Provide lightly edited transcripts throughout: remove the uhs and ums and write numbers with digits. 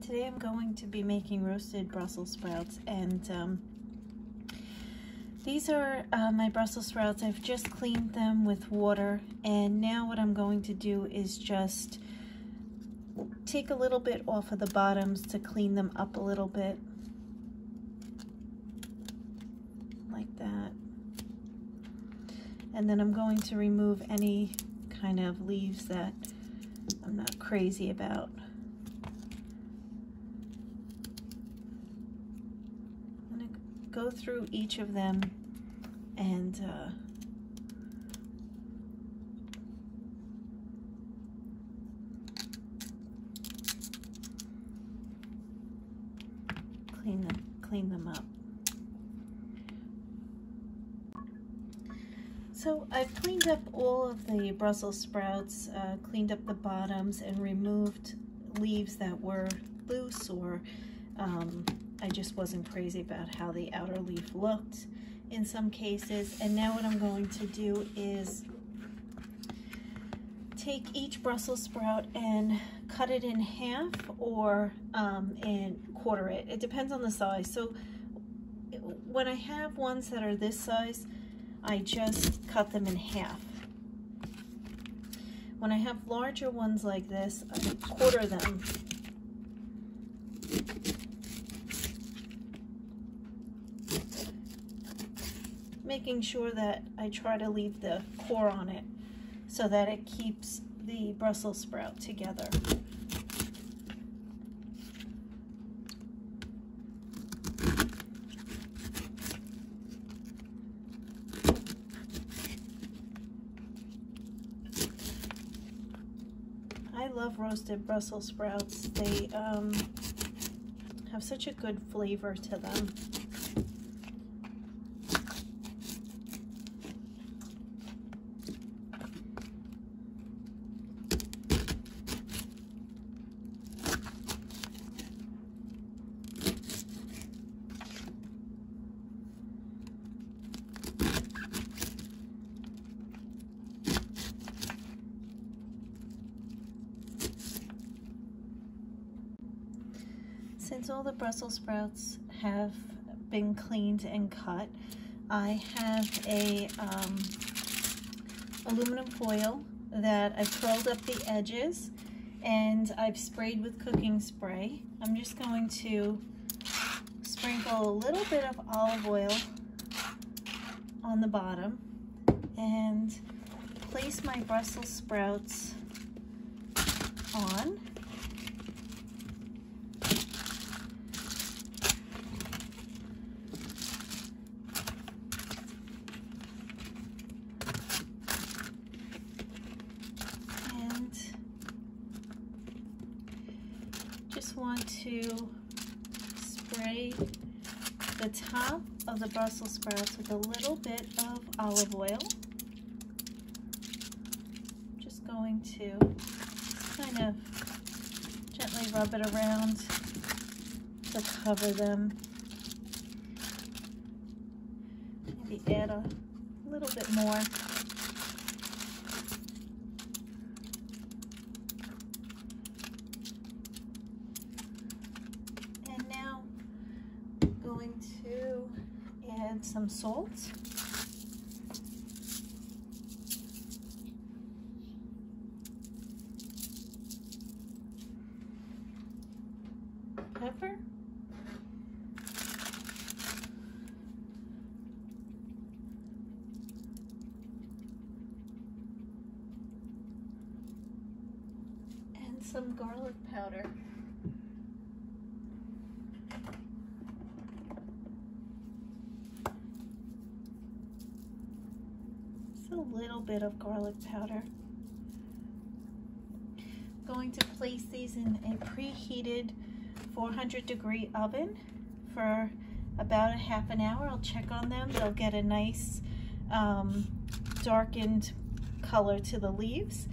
Today I'm going to be making roasted Brussels sprouts, and these are my Brussels sprouts. I've just cleaned them with water, and now what I'm going to do is just take a little bit off of the bottoms to clean them up a little bit, like that. And then I'm going to remove any kind of leaves that I'm not crazy about. I'm going to go through each of them and clean them up. So I've cleaned up all of the Brussels sprouts, cleaned up the bottoms, and removed leaves that were loose, or I just wasn't crazy about how the outer leaf looked in some cases. And now what I'm going to do is take each Brussels sprout and cut it in half, or and quarter it. It depends on the size. So when I have ones that are this size, I just cut them in half. When I have larger ones like this, I quarter them. Making sure that I try to leave the core on it so that it keeps the Brussels sprout together. I love roasted Brussels sprouts. They have such a good flavor to them. Since all the Brussels sprouts have been cleaned and cut, I have a aluminum foil that I've curled up the edges, and I've sprayed with cooking spray. I'm just going to sprinkle a little bit of olive oil on the bottom and place my Brussels sprouts on. Just want to spray the top of the Brussels sprouts with a little bit of olive oil. Just going to kind of gently rub it around to cover them. Maybe add a little bit more. Going to add some salt. Pepper. And some garlic powder. A little bit of garlic powder. I'm going to place these in a preheated 400-degree oven for about a half an hour. I'll check on them. They'll get a nice darkened color to the leaves,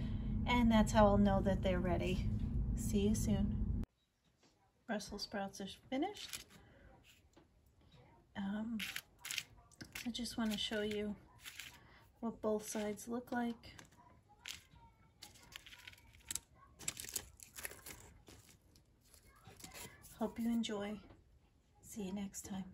and that's how I'll know that they're ready. See you soon. Brussels sprouts are finished. I just want to show you what both sides look like. Hope you enjoy. See you next time.